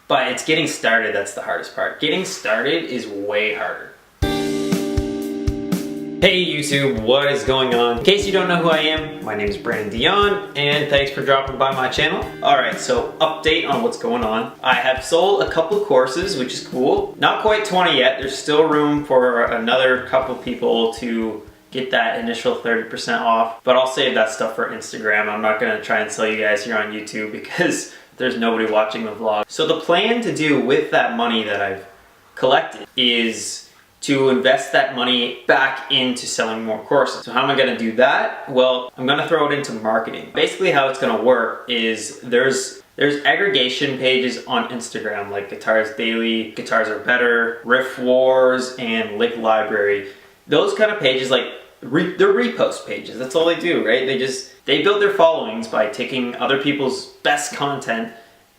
But it's getting started that's the hardest part. Getting started is way harder. Hey YouTube, what is going on? In case you don't know who I am, my name is Brandondeon, and thanks for dropping by my channel. Alright, so update on what's going on. I have sold a couple of courses, which is cool. Not quite 20 yet, there's still room for another couple people to get that initial 30% off, but I'll save that stuff for Instagram. I'm not gonna try and sell you guys here on YouTube because there's nobody watching the vlog. So the plan to do with that money that I've collected is to invest that money back into selling more courses. So how am I gonna do that? Well, I'm gonna throw it into marketing. Basically how it's gonna work is there's aggregation pages on Instagram like Guitars Daily, Guitars Are Better, Riff Wars, and Lick Library. Those kind of pages, like they're repost pages. That's all they do, right? They build their followings by taking other people's best content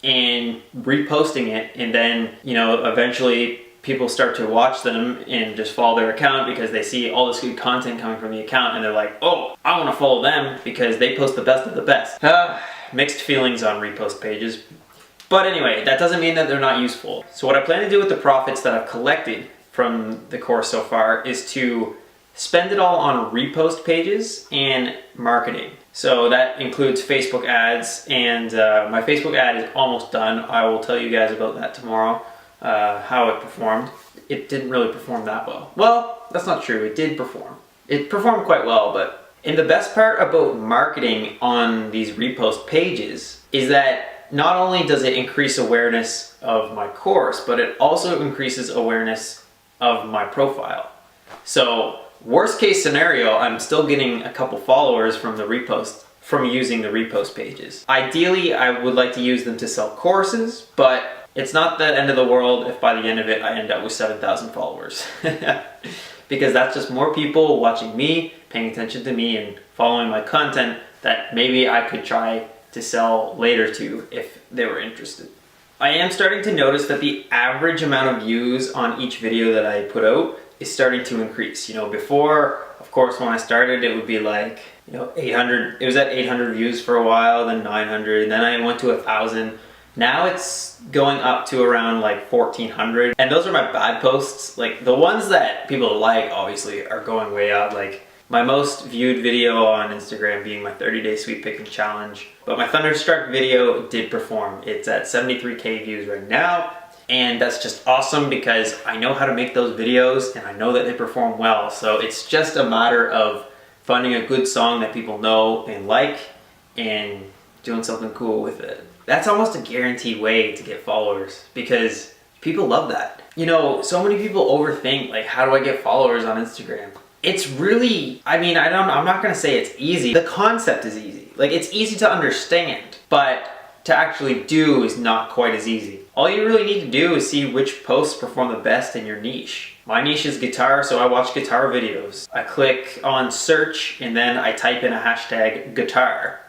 and reposting it, and then, you know, eventually people start to watch them and just follow their account because they see all this good content coming from the account and they're like, oh, I want to follow them because they post the best of the best. Mixed feelings on repost pages. But anyway, that doesn't mean that they're not useful. So what I plan to do with the profits that I've collected from the course so far is to spend it all on repost pages and marketing. So that includes Facebook ads, and my Facebook ad is almost done. I will tell you guys about that tomorrow. How it performed. It didn't really perform that well. Well, that's not true. It did perform. It performed quite well, but the best part about marketing on these repost pages is that not only does it increase awareness of my course, but it also increases awareness of my profile. So worst case scenario, I'm still getting a couple followers from using the repost pages. Ideally, I would like to use them to sell courses, but it's not the end of the world if by the end of it I end up with 7,000 followers. Because that's just more people watching me, paying attention to me, and following my content that maybe I could try to sell later to if they were interested. I am starting to notice that the average amount of views on each video that I put out is starting to increase. You know, before, of course, when I started, it would be like, you know, 800. It was at 800 views for a while, then 900, and then I went to 1,000. Now it's going up to around like 1,400. And those are my bad posts. Like the ones that people like, obviously, are going way up. Like my most viewed video on Instagram being my 30-day sweep picking challenge. But my Thunderstruck video did perform. It's at 73K views right now. And that's just awesome because I know how to make those videos and I know that they perform well. So it's just a matter of finding a good song that people know and like and doing something cool with it. That's almost a guaranteed way to get followers because people love that. You know, so many people overthink, like, how do I get followers on Instagram? It's really, I mean, I'm not gonna say it's easy. The concept is easy. Like, it's easy to understand, but to actually do is not quite as easy. All you really need to do is see which posts perform the best in your niche. My niche is guitar, so I watch guitar videos. I click on search and then I type in a hashtag guitar.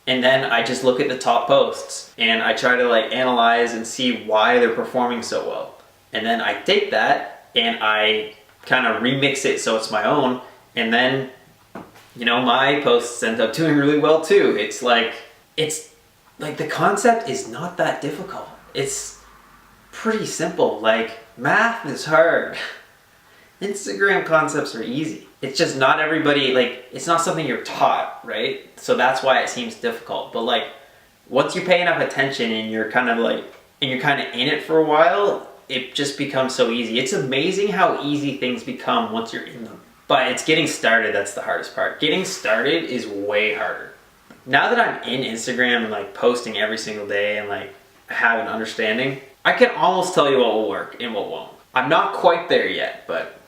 And then I just look at the top posts and I try to like analyze and see why they're performing so well. And then I take that and I kind of remix it so it's my own. And then, you know, my posts end up doing really well too. It's like the concept is not that difficult. It's pretty simple. Like, math is hard. Instagram concepts are easy. It's just not everybody, like, it's not something you're taught, right? So that's why it seems difficult. But like, once you pay enough attention and you're kind of like, and you're kind of in it for a while, it just becomes so easy. It's amazing how easy things become once you're in them. But it's getting started that's the hardest part. Getting started is way harder. Now that I'm in Instagram and like posting every single day and like have an understanding, I can almost tell you what will work and what won't. I'm not quite there yet, but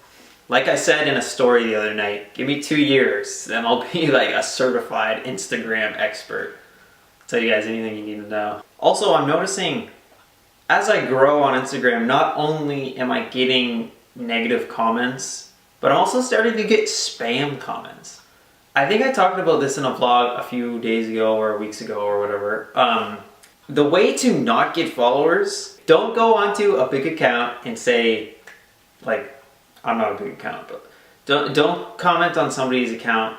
like I said in a story the other night, give me 2 years, then I'll be like a certified Instagram expert. I'll tell you guys anything you need to know. Also, I'm noticing as I grow on Instagram, not only am I getting negative comments, but I'm also starting to get spam comments. I think I talked about this in a vlog a few days ago or weeks ago or whatever. The way to not get followers, don't go onto a big account and say, like, I'm not a big account, but don't comment on somebody's account,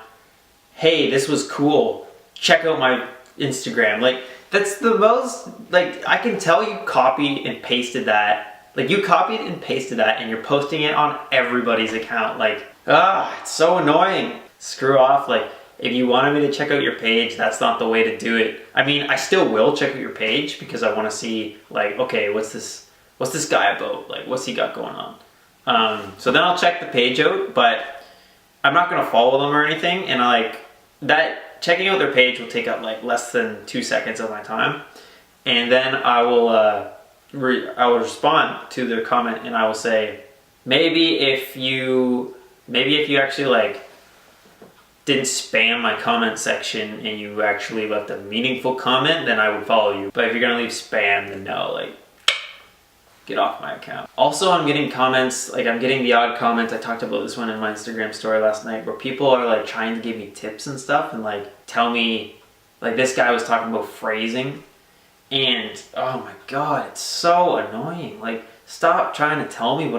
hey, this was cool, check out my Instagram. Like, That's the most, like, I can tell you copied and pasted that. Like, you copied and pasted that and you're posting it on everybody's account. Like, it's so annoying. Screw off. Like, if you wanted me to check out your page, that's not the way to do it. I mean, I still will check out your page because I want to see, like, okay, what's this guy about? Like, what's he got going on? So then I'll check the page out, but I'm not going to follow them or anything. And checking out their page will take up like less than 2 seconds of my time. And then I will respond to their comment and I will say, maybe if you actually like didn't spam my comment section and you actually left a meaningful comment, then I would follow you. But if you're gonna leave spam, then no, like, get off my account. Also, I'm getting comments, like I'm getting the odd comments, I talked about this one in my Instagram story last night, where people are like trying to give me tips and stuff and like tell me, like this guy was talking about phrasing and oh my god, it's so annoying. Like, stop trying to tell me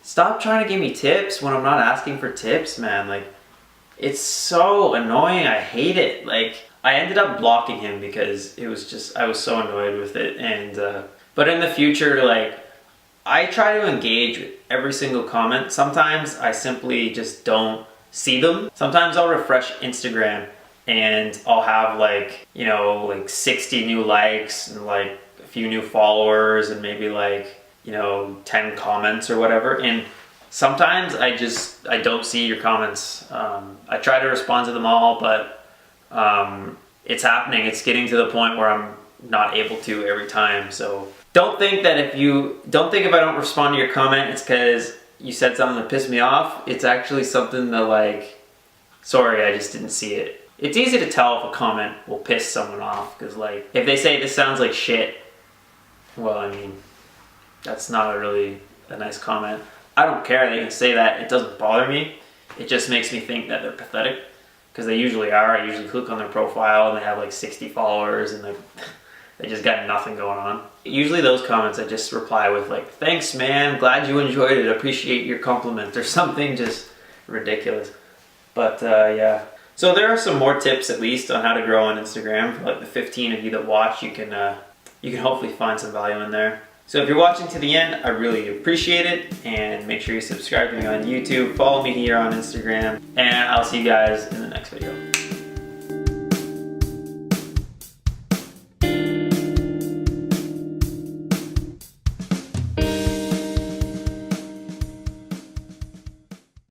stop trying to give me tips when I'm not asking for tips, man. Like, it's so annoying. I hate it. Like, I ended up blocking him because it was just, I was so annoyed with it. And but in the future, like, I try to engage with every single comment. Sometimes I simply just don't see them. Sometimes I'll refresh Instagram and I'll have like, you know, like 60 new likes and like a few new followers and maybe like, you know, 10 comments or whatever. And sometimes I don't see your comments. I try to respond to them all, but it's happening. It's getting to the point where I'm not able to every time. So don't think if I don't respond to your comment, it's because you said something that pissed me off. It's actually something that, like, sorry, I just didn't see it. It's easy to tell if a comment will piss someone off, because like, if they say this sounds like shit, well, I mean, that's not really a nice comment. I don't care, they can say that, it doesn't bother me. It just makes me think that they're pathetic, because they usually are. I usually click on their profile and they have like 60 followers and they just got nothing going on. Usually those comments I just reply with like, thanks man, glad you enjoyed it, appreciate your compliment, or something just ridiculous. But yeah. So there are some more tips at least on how to grow on Instagram. For like the 15 of you that watch, you can hopefully find some value in there. So if you're watching to the end, I really appreciate it, and make sure you subscribe to me on YouTube, follow me here on Instagram, and I'll see you guys in the next video.